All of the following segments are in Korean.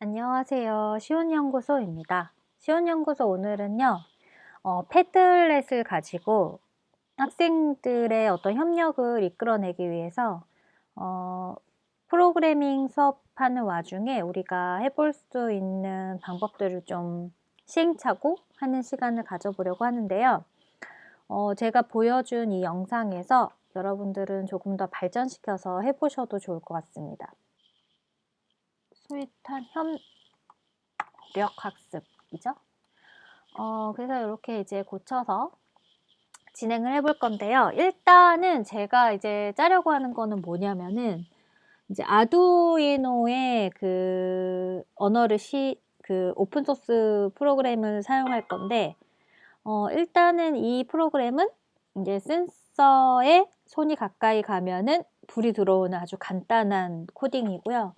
안녕하세요. 시온연구소입니다. 시온연구소 오늘은요, 패들렛을 가지고 학생들의 어떤 협력을 이끌어내기 위해서 어, 프로그래밍 수업하는 와중에 우리가 해볼 수 있는 방법들을 좀 시행착오 하는 시간을 가져보려고 하는데요. 제가 보여준 이 영상에서 여러분들은 조금 더 발전시켜서 해보셔도 좋을 것 같습니다. 스윗한 협력학습이죠. 그래서 이렇게 이제 고쳐서 진행을 해볼 건데요. 일단은 제가 이제 짜려고 하는 거는 뭐냐면은 이제 아두이노의 그 언어를 그 오픈소스 프로그램을 사용할 건데, 일단은 이 프로그램은 이제 센서에 손이 가까이 가면은 불이 들어오는 아주 간단한 코딩이고요.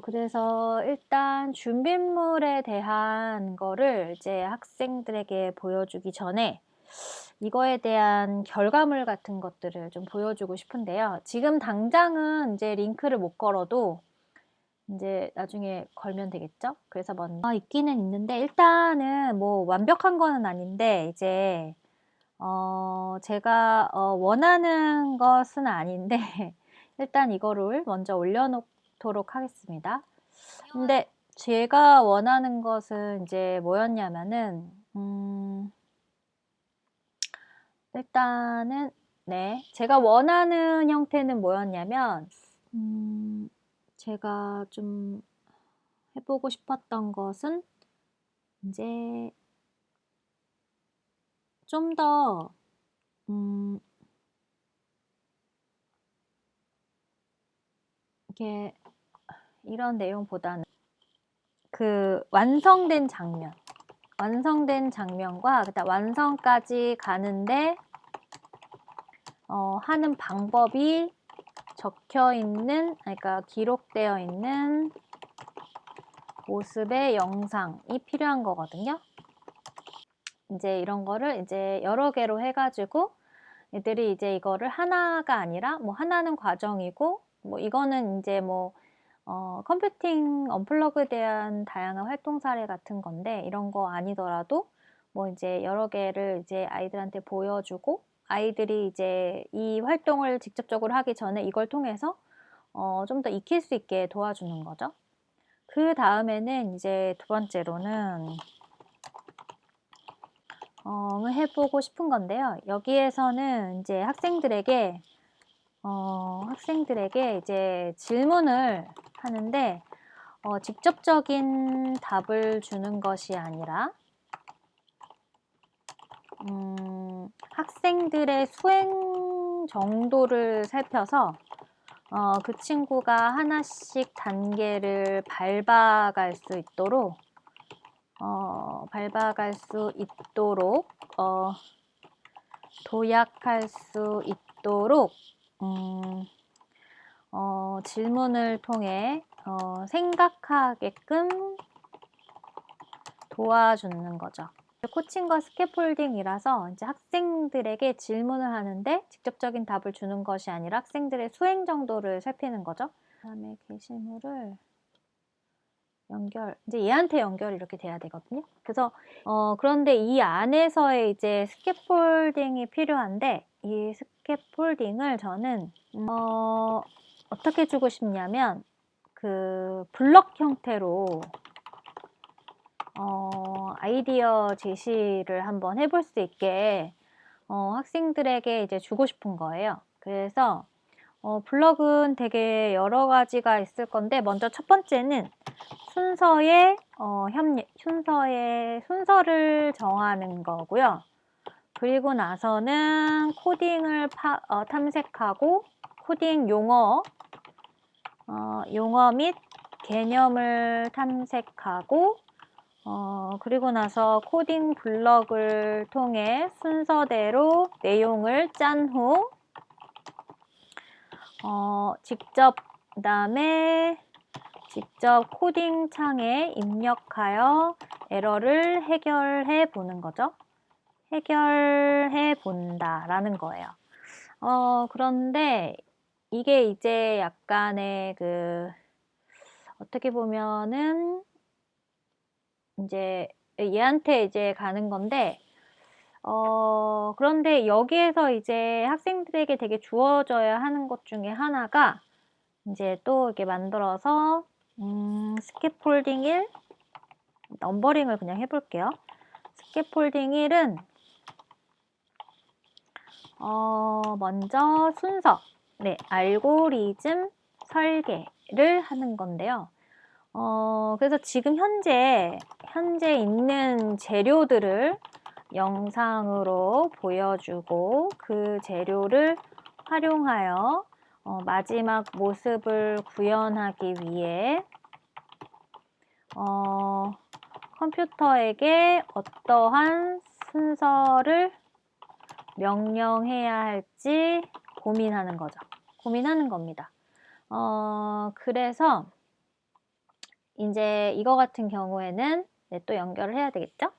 그래서 일단 준비물에 대한 거를 이제 학생들에게 보여주기 전에 이거에 대한 결과물 같은 것들을 좀 보여주고 싶은데요. 지금 당장은 이제 링크를 못 걸어도 이제 나중에 걸면 되겠죠? 그래서 먼저 있기는 있는데 일단은 뭐 완벽한 거는 아닌데 이제 제가 원하는 것은 아닌데 일단 이거를 먼저 올려놓도록 하겠습니다. 근데 제가 원하는 것은 이제 뭐였냐면은 일단은 네, 제가 원하는 형태는 뭐였냐면 제가 좀 해보고 싶었던 것은 이제 좀 더 이렇게 이런 내용보다는 그 완성된 장면과 그다음 완성까지 가는데 하는 방법이 적혀 있는, 그러니까 기록되어 있는 모습의 영상이 필요한 거거든요. 이제 이런 거를 이제 여러 개로 해가지고 애들이 이제 이거를 하나가 아니라 뭐 하나는 과정이고 뭐 이거는 이제 뭐 컴퓨팅 언플러그에 대한 다양한 활동 사례 같은 건데 이런 거 아니더라도 뭐 이제 여러 개를 이제 아이들한테 보여주고 아이들이 이제 이 활동을 직접적으로 하기 전에 이걸 통해서 좀 더 익힐 수 있게 도와주는 거죠. 그 다음에는 이제 두 번째로는 해보고 싶은 건데요. 여기에서는 이제 학생들에게 이제 질문을 하는데 직접적인 답을 주는 것이 아니라 학생들의 수행 정도를 살펴서 그 친구가 하나씩 단계를 밟아갈 수 있도록 도약할 수 있도록 질문을 통해 생각하게끔 도와주는 거죠. 코칭과 스캐폴딩이라서 이제 학생들에게 질문을 하는데 직접적인 답을 주는 것이 아니라 학생들의 수행 정도를 살피는 거죠. 그다음에 게시물을 이제 얘한테 연결이 이렇게 돼야 되거든요. 그래서 그런데 이 안에서의 이제 스캐폴딩이 필요한데 이 스캐폴딩을 저는 어떻게 주고 싶냐면 그 블럭 형태로 아이디어 제시를 한번 해볼 수 있게 학생들에게 이제 주고 싶은 거예요. 그래서 블럭은 되게 여러 가지가 있을 건데 먼저 첫 번째는 순서를 정하는 거고요. 그리고 나서는 코딩을 탐색하고 코딩 용어 및 개념을 탐색하고 그리고 나서 코딩 블럭을 통해 순서대로 내용을 짠 후 그다음에 직접 코딩 창에 입력하여 에러를 해결해 보는 거죠. 해결해 본다라는 거예요. 그런데 이게 이제 약간의 어떻게 보면은 이제 얘한테 이제 가는 건데, 그런데 여기에서 이제 학생들에게 되게 주어져야 하는 것 중에 하나가 이제 또 이렇게 만들어서 스캐폴딩 1, 넘버링을 그냥 해볼게요. 스캐폴딩 1은 먼저 순서, 네, 알고리즘 설계를 하는 건데요. 그래서 지금 현재 있는 재료들을 영상으로 보여주고 그 재료를 활용하여 마지막 모습을 구현하기 위해 컴퓨터에게 어떠한 순서를 명령해야 할지 고민하는 거죠. 고민하는 겁니다. 그래서 이제 이거 같은 경우에는 네, 또 연결을 해야 되겠죠?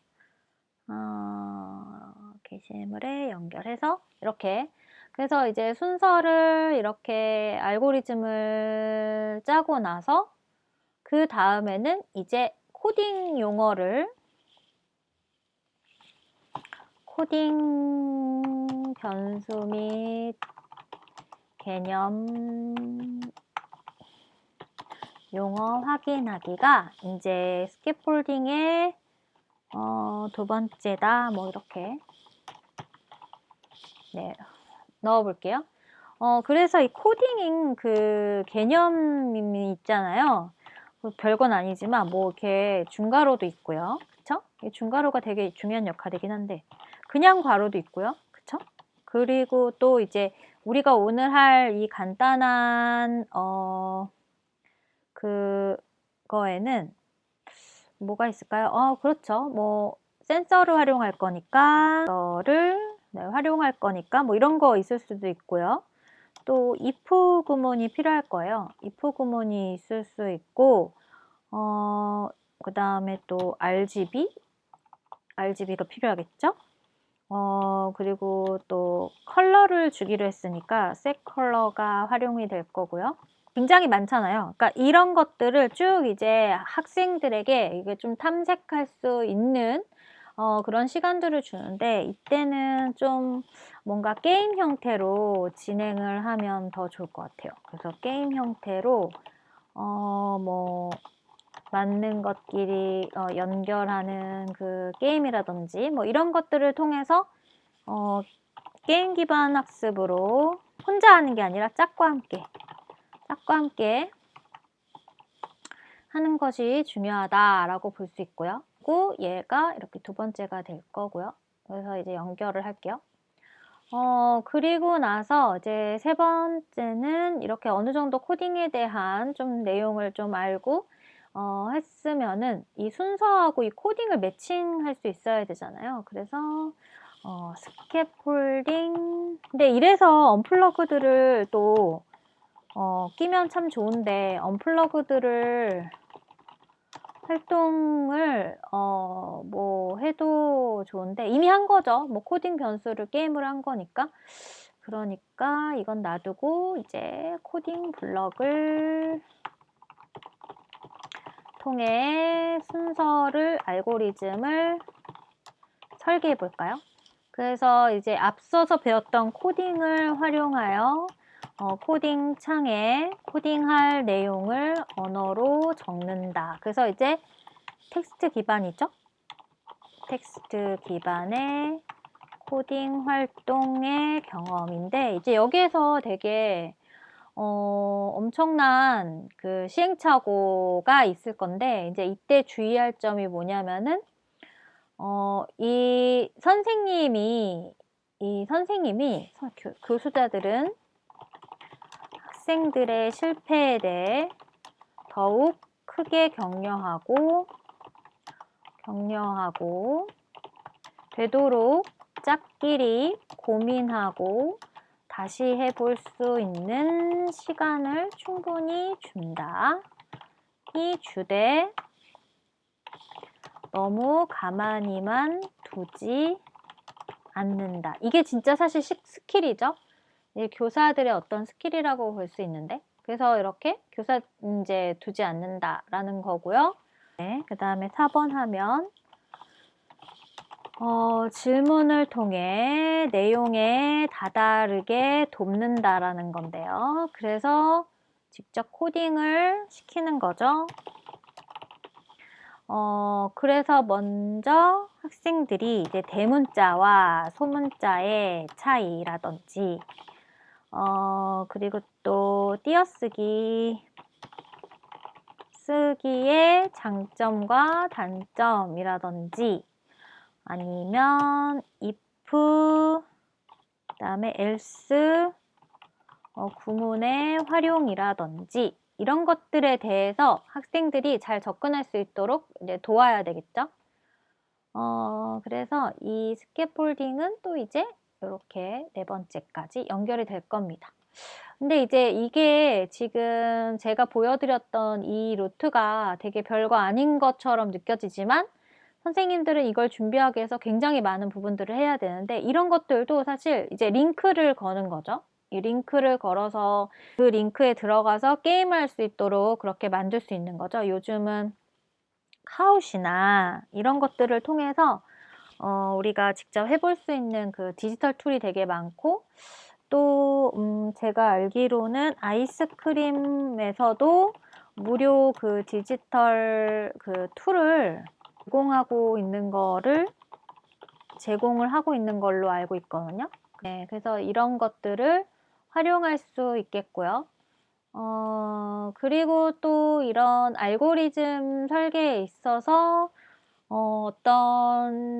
게시물에 연결해서 이렇게, 그래서 이제 순서를 이렇게 알고리즘을 짜고 나서 그 다음에는 이제 코딩 용어를, 코딩 변수 및 개념 용어 확인하기가 이제 스캐폴딩의 두 번째다. 뭐 이렇게 네, 넣어 볼게요. 그래서 이 코딩 그 개념이 있잖아요. 별건 아니지만 뭐 이렇게 중괄호도 있고요. 그쵸? 중괄호가 되게 중요한 역할이긴 한데 그냥 괄호도 있고요. 그쵸? 그리고 또 이제 우리가 오늘 할 이 간단한 그거에는 뭐가 있을까요? 그렇죠. 뭐 센서를 활용할 거니까 센서를 활용할 거니까 뭐 이런 거 있을 수도 있고요. 또 if 구문이 필요할 거예요. if 구문이 있을 수 있고 그 다음에 또 RGB가 필요하겠죠? 그리고 또 컬러를 주기로 했으니까 색 컬러가 활용이 될 거고요. 굉장히 많잖아요. 그러니까 이런 것들을 쭉 이제 학생들에게 이게 좀 탐색할 수 있는 그런 시간들을 주는데 이때는 좀 뭔가 게임 형태로 진행을 하면 더 좋을 것 같아요. 그래서 게임 형태로 뭐 맞는 것끼리 연결하는 그 게임이라든지 뭐 이런 것들을 통해서 게임 기반 학습으로 혼자 하는 게 아니라 짝과 함께 하는 것이 중요하다라고 볼 수 있고요. 그리고 얘가 이렇게 두 번째가 될 거고요. 그래서 이제 연결을 할게요. 그리고 나서 이제 세 번째는 이렇게 어느 정도 코딩에 대한 좀 내용을 좀 알고 했으면은 이 순서하고 이 코딩을 매칭할 수 있어야 되잖아요. 그래서 스캐폴딩, 근데 이래서 언플러그드를 또 끼면 참 좋은데 언플러그드를 활동을 뭐 해도 좋은데 이미 한 거죠. 뭐 코딩 변수를 게임을 한 거니까. 그러니까 이건 놔두고 이제 코딩 블럭을 통해 순서를 알고리즘을 설계해 볼까요? 그래서 이제 앞서서 배웠던 코딩을 활용하여 코딩 창에 코딩할 내용을 언어로 적는다. 그래서 이제 텍스트 기반이죠. 텍스트 기반의 코딩 활동의 경험인데 이제 여기에서 되게 엄청난 그 시행착오가 있을 건데 이제 이때 주의할 점이 뭐냐면은 이 선생님이 교수자들은 학생들의 실패에 대해 더욱 크게 격려하고 되도록 짝끼리 고민하고 다시 해볼 수 있는 시간을 충분히 준다. 이 주되 너무 가만히만 두지 않는다. 이게 진짜 사실 스킬이죠. 교사들의 어떤 스킬이라고 볼 수 있는데 그래서 이렇게 교사 이제 두지 않는다라는 거고요. 네, 그 다음에 4번 하면 질문을 통해 내용에 다다르게 돕는다라는 건데요. 그래서 직접 코딩을 시키는 거죠. 그래서 먼저 학생들이 이제 대문자와 소문자의 차이라든지, 그리고 또 띄어쓰기의 장점과 단점이라든지, 아니면 if, 그다음에 else, 구문의 활용이라든지 이런 것들에 대해서 학생들이 잘 접근할 수 있도록 이제 도와야 되겠죠. 그래서 이 스캐폴딩은 또 이제 이렇게 4번째까지 연결이 될 겁니다. 근데 이제 이게 지금 제가 보여드렸던 이 루트가 되게 별거 아닌 것처럼 느껴지지만 선생님들은 이걸 준비하기 위해서 굉장히 많은 부분들을 해야 되는데 이런 것들도 사실 이제 링크를 거는 거죠. 이 링크를 걸어서 그 링크에 들어가서 게임할 수 있도록 그렇게 만들 수 있는 거죠. 요즘은 카웃이나 이런 것들을 통해서 우리가 직접 해볼 수 있는 그 디지털 툴이 되게 많고 또 제가 알기로는 아이스크림에서도 무료 그 디지털 그 툴을 제공을 하고 있는 걸로 알고 있거든요. 네, 그래서 이런 것들을 활용할 수 있겠고요. 그리고 또 이런 알고리즘 설계에 있어서 어떤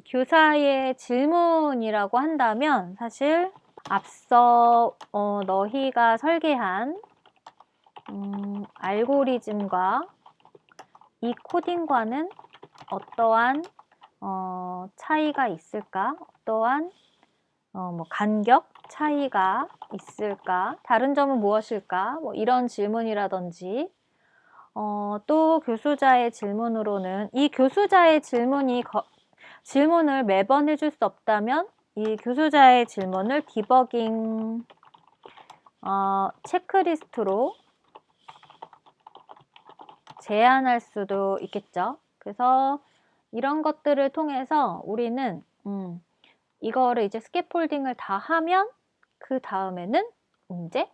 교사의 질문이라고 한다면 사실 앞서 너희가 설계한 알고리즘과 이 코딩과는 어떠한 차이가 있을까? 어떠한 뭐 간격 차이가 있을까? 다른 점은 무엇일까? 뭐 이런 질문이라든지 또 교수자의 질문으로는 이 교수자의 질문을 매번 해줄 수 없다면 이 교수자의 질문을 디버깅 체크리스트로 제안할 수도 있겠죠. 그래서 이런 것들을 통해서 우리는 이거를 이제 스캐폴딩을 다 하면 그 다음에는 이제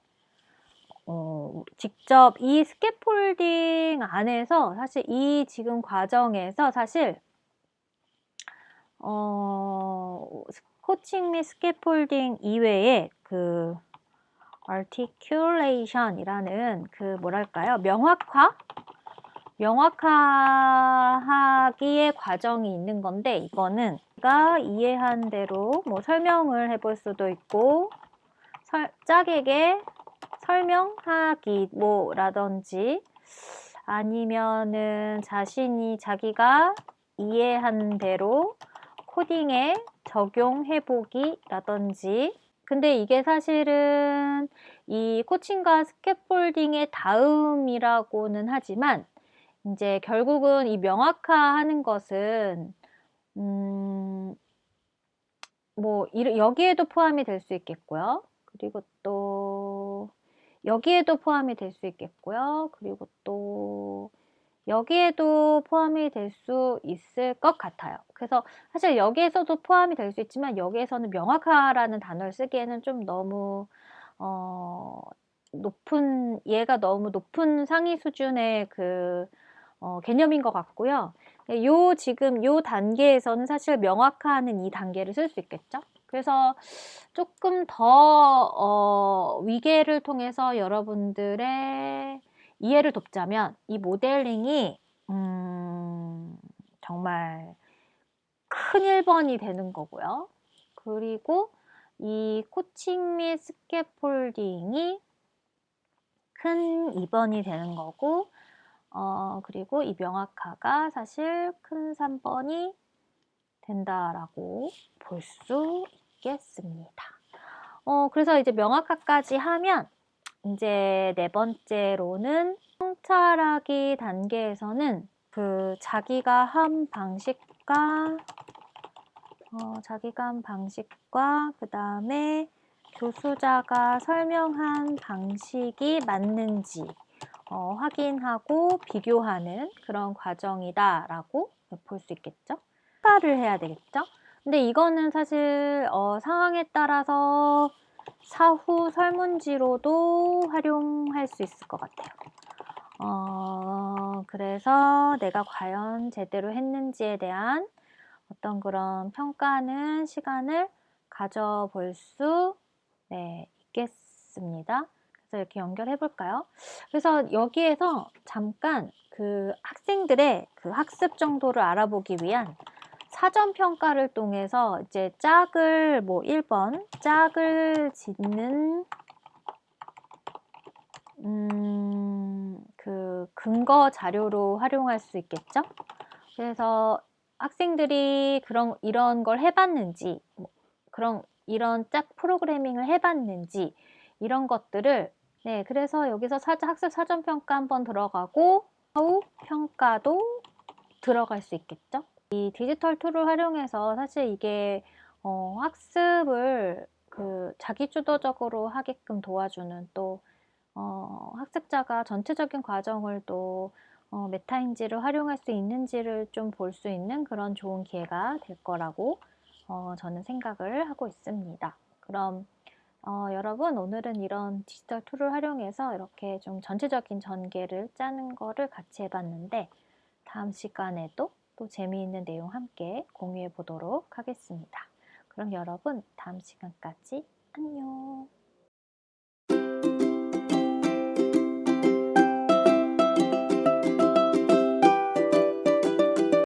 직접 이 스캐폴딩 안에서 사실 이 지금 과정에서 사실 코칭 및 스캐폴딩 이외에 그 articulation이라는 그 뭐랄까요? 명확화하기의 과정이 있는 건데 이거는 제가 이해한 대로 뭐 설명을 해볼 수도 있고 짝에게 설명하기 뭐라든지 아니면은 자기가 이해한 대로 코딩에 적용해보기라든지 근데 이게 사실은 이 코칭과 스캐폴딩의 다음이라고는 하지만 이제 결국은 이 명확화하는 것은 뭐 여기에도 포함이 될 수 있겠고요. 그리고 또 여기에도 포함이 될 수 있겠고요. 그리고 또 여기에도 포함이 될 수 있을 것 같아요. 그래서 사실 여기에서도 포함이 될 수 있지만 여기에서는 명확화라는 단어를 쓰기에는 좀 너무 얘가 너무 높은 상위 수준의 그 개념인 것 같고요. 지금 요 단계에서는 사실 명확화하는 이 단계를 쓸 수 있겠죠. 그래서 조금 더 위계를 통해서 여러분들의 이해를 돕자면 이 모델링이 정말 큰 1번이 되는 거고요. 그리고 이 코칭 및 스캐폴딩이 큰 2번이 되는 거고 그리고 이 명확화가 사실 큰 3번이 된다라고 볼 수 있겠습니다. 그래서 이제 명확화까지 하면 이제 4번째로는 성찰하기 단계에서는 그 자기가 한 방식과 그 다음에 조수자가 설명한 방식이 맞는지 확인하고 비교하는 그런 과정이다라고 볼 수 있겠죠. 평가를 해야 되겠죠. 근데 이거는 사실 상황에 따라서 사후 설문지로도 활용할 수 있을 것 같아요. 그래서 내가 과연 제대로 했는지에 대한 어떤 그런 평가하는 시간을 가져볼 수 있겠습니다. 그래서 이렇게 연결해 볼까요? 그래서 여기에서 잠깐 그 학생들의 그 학습 정도를 알아보기 위한 사전 평가를 통해서 이제 짝을 1번 짝을 짓는 그 근거 자료로 활용할 수 있겠죠? 그래서 학생들이 이런 걸 해봤는지, 이런 짝 프로그래밍을 해봤는지, 이런 것들을, 그래서 여기서 학습 사전평가 한번 들어가고, 사후 평가도 들어갈 수 있겠죠? 이 디지털 툴을 활용해서 사실 이게, 학습을 자기주도적으로 하게끔 도와주는 또, 학습자가 전체적인 과정을 또 메타인지를 활용할 수 있는지를 좀 볼 수 있는 그런 좋은 기회가 될 거라고 저는 생각을 하고 있습니다. 그럼 여러분 오늘은 이런 디지털 툴을 활용해서 이렇게 좀 전체적인 전개를 짜는 거를 같이 해봤는데 다음 시간에도 또 재미있는 내용 함께 공유해 보도록 하겠습니다. 그럼 여러분 다음 시간까지 안녕.